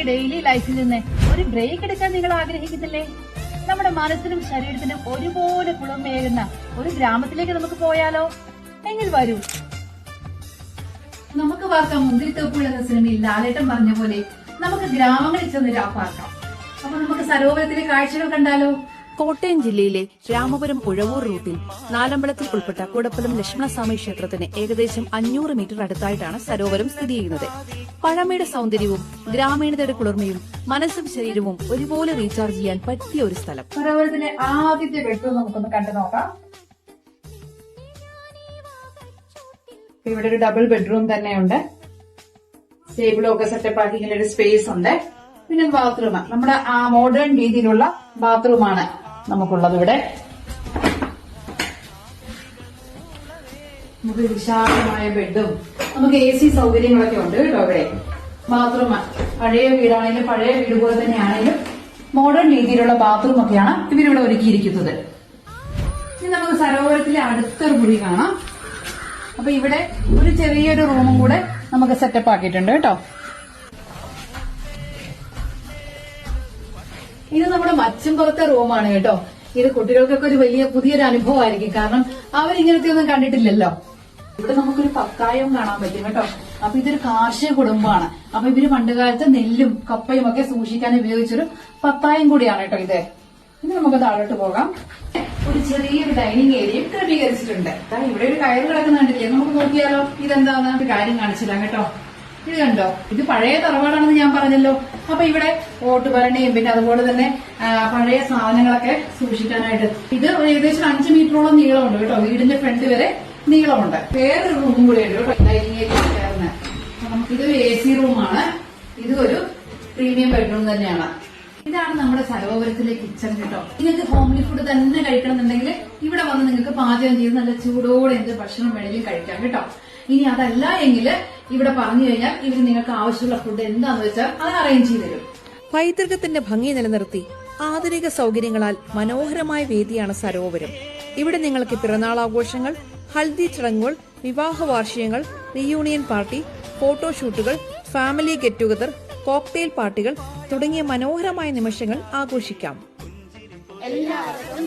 Daily ലൈഫിൽ നിന്ന് ഒരു ബ്രേക്ക് എടുക്കാൻ നിങ്ങൾ ആഗ്രഹിക്കുന്നില്ലേ? നമ്മുടെ മനസ്സിനും ശരീരത്തിനും ഒരുപോലെ കുളിർമയേകുന്ന ഒരു ഗ്രാമത്തിലേക്ക് നമുക്ക് പോയാലോ? എങ്കിൽ വരൂ, നമുക്ക് പാർക്കാം. മുന്തിരിത്തോപ്പുകൾ എന്ന സിനിമയിൽ ലാലേട്ടൻ പറഞ്ഞ പോലെ നമുക്ക് ഗ്രാമങ്ങളിൽ ചെന്ന് പാർക്കാം. അപ്പൊ നമുക്ക് സരോവരത്തിലെ കാഴ്ചകൾ കണ്ടാലോ? കോട്ടയം ജില്ലയിലെ രാമപുരം ഉഴവൂർ റൂട്ടിൽ നാലമ്പലത്തിൽ ഉൾപ്പെട്ട കുടപ്പലം ലക്ഷ്മണസ്വാമി ക്ഷേത്രത്തിന് ഏകദേശം 500 മീറ്റർ അടുത്തായിട്ടാണ് സരോവരം സ്ഥിതി ചെയ്യുന്നത്. പഴമയുടെ സൗന്ദര്യവും ഗ്രാമീണതയുടെ കുളിർമയും മനസ്സും ശരീരവും ഒരുപോലെ റീചാർജ് ചെയ്യാൻ പറ്റിയ ഒരു സ്ഥലം. സരോവരത്തിലെ ആദ്യത്തെ ബെഡ്റൂം നമുക്കൊന്ന് കണ്ടു നോക്കാം. ഇവിടെ ഒരു ഡബിൾ ബെഡ്റൂം തന്നെയുണ്ട്. ടേബിളൊക്കെ സെറ്റപ്പ് ആക്കി ഇങ്ങനെ ഒരു സ്പേസ് ഉണ്ട്. പിന്നെ ബാത്റൂം, നമ്മുടെ ആ മോഡേൺ രീതിയിലുള്ള ബാത്റൂമാണ് നമുക്കുള്ളത്. ഇവിടെ നമുക്ക് വിശാലമായ ബെഡും നമുക്ക് AC സൗകര്യങ്ങളൊക്കെ ഉണ്ട് കേട്ടോ. ഇവിടെ ബാത്റൂം പഴയ വീടാണെങ്കിലും പഴയ വീട് പോലെ തന്നെയാണെങ്കിലും മോഡേൺ രീതിയിലുള്ള ബാത്റൂം ഒക്കെയാണ് ഇവരിവിടെ ഒരുക്കിയിരിക്കുന്നത്. ഇനി നമുക്ക് സരോവരത്തിലെ അടുത്തൊരു മുറി കാണാം. അപ്പൊ ഇവിടെ ഒരു ചെറിയൊരു റൂമും കൂടെ നമുക്ക് സെറ്റപ്പ് ആക്കിയിട്ടുണ്ട് കേട്ടോ. ഇത് നമ്മുടെ മച്ചുംപുറത്തെ റൂമാണ് കേട്ടോ. ഇത് കുട്ടികൾക്കൊക്കെ ഒരു വലിയ പുതിയൊരു അനുഭവമായിരിക്കും. കാരണം അവരിങ്ങനത്തെ ഒന്നും കണ്ടിട്ടില്ലല്ലോ. ഇവിടെ നമുക്കൊരു പത്തായവും കാണാൻ പറ്റും കേട്ടോ. അപ്പൊ ഇതൊരു കാർഷിക കുടുംബമാണ്. അപ്പൊ ഇവര് പണ്ടുകാലത്ത് നെല്ലും കപ്പയും ഒക്കെ സൂക്ഷിക്കാൻ ഉപയോഗിച്ചൊരു പത്തായം കൂടിയാണ് കേട്ടോ ഇത്. ഇനി നമുക്ക് താഴോട്ട് പോകാം. ഒരു ചെറിയൊരു ഡൈനിങ് ഏരിയയും ക്രമീകരിച്ചിട്ടുണ്ട്. ഇവിടെ ഒരു കയറ് കിടക്കുന്ന കണ്ടില്ലേ? നമുക്ക് നോക്കിയാലോ ഇതെന്താന്ന് ഒരു കാര്യം കാണിച്ചില്ല കേട്ടോ. ഇത് കണ്ടോ, ഇത് പഴയ തറവാടാണെന്ന് ഞാൻ പറഞ്ഞല്ലോ. അപ്പൊ ഇവിടെ ഓട്ടുപരണിയും പിന്നെ അതുപോലെ തന്നെ പഴയ സാധനങ്ങളൊക്കെ സൂക്ഷിക്കാനായിട്ട് ഇത് ഏകദേശം 5 മീറ്ററോളം നീളമുണ്ട് കേട്ടോ. വീടിന്റെ ഫ്രണ്ട് വരെ നീളമുണ്ട്. വേറൊരു റൂമും കൂടെ ഉണ്ട് കേട്ടോ ഡൈനിങ് ഏരിയ ചേർന്ന്. ഇതൊരു AC റൂമാണ്. ഇതും ഒരു പ്രീമിയം ബെഡ്റൂം തന്നെയാണ്. ഇതാണ് നമ്മുടെ സരോവരത്തിലെ കിച്ചൺ കേട്ടോ. നിങ്ങൾക്ക് ഹോംലി ഫുഡ് തന്നെ കഴിക്കണമെന്നുണ്ടെങ്കിൽ ഇവിടെ വന്ന് നിങ്ങൾക്ക് പാചകം ചെയ്ത് നല്ല ചൂടോടെ എന്ത് ഭക്ഷണം വേണമെങ്കിലും കഴിക്കാം കേട്ടോ. ഇനി അതല്ല എങ്കിൽ ഇവിടെ പറഞ്ഞു കഴിഞ്ഞാൽ ഇവർ നിങ്ങൾക്ക് ആവശ്യമുള്ള ഫുഡ് എന്താന്ന് വെച്ചാൽ അത് അറേഞ്ച് ചെയ്ത് തരും. പൈതൃകത്തിന്റെ ഭംഗി നിലനിർത്തി ആധുനിക സൗകര്യങ്ങളാൽ മനോഹരമായ വേദിയാണ് സരോവരം. ഇവിടെ നിങ്ങൾക്ക് പിറന്നാൾ ആഘോഷങ്ങൾ, ഹൽദി ചടങ്ങുകൾ, വിവാഹ വാർഷികങ്ങൾ, റീയൂണിയൻ പാർട്ടി, ഫോട്ടോഷൂട്ടുകൾ, ഫാമിലി ഗെറ്റ് ടുഗദർ, കോക്ടെയിൽ പാർട്ടികൾ തുടങ്ങിയ മനോഹരമായ നിമിഷങ്ങൾ ആഘോഷിക്കാം. എല്ലാവർക്കും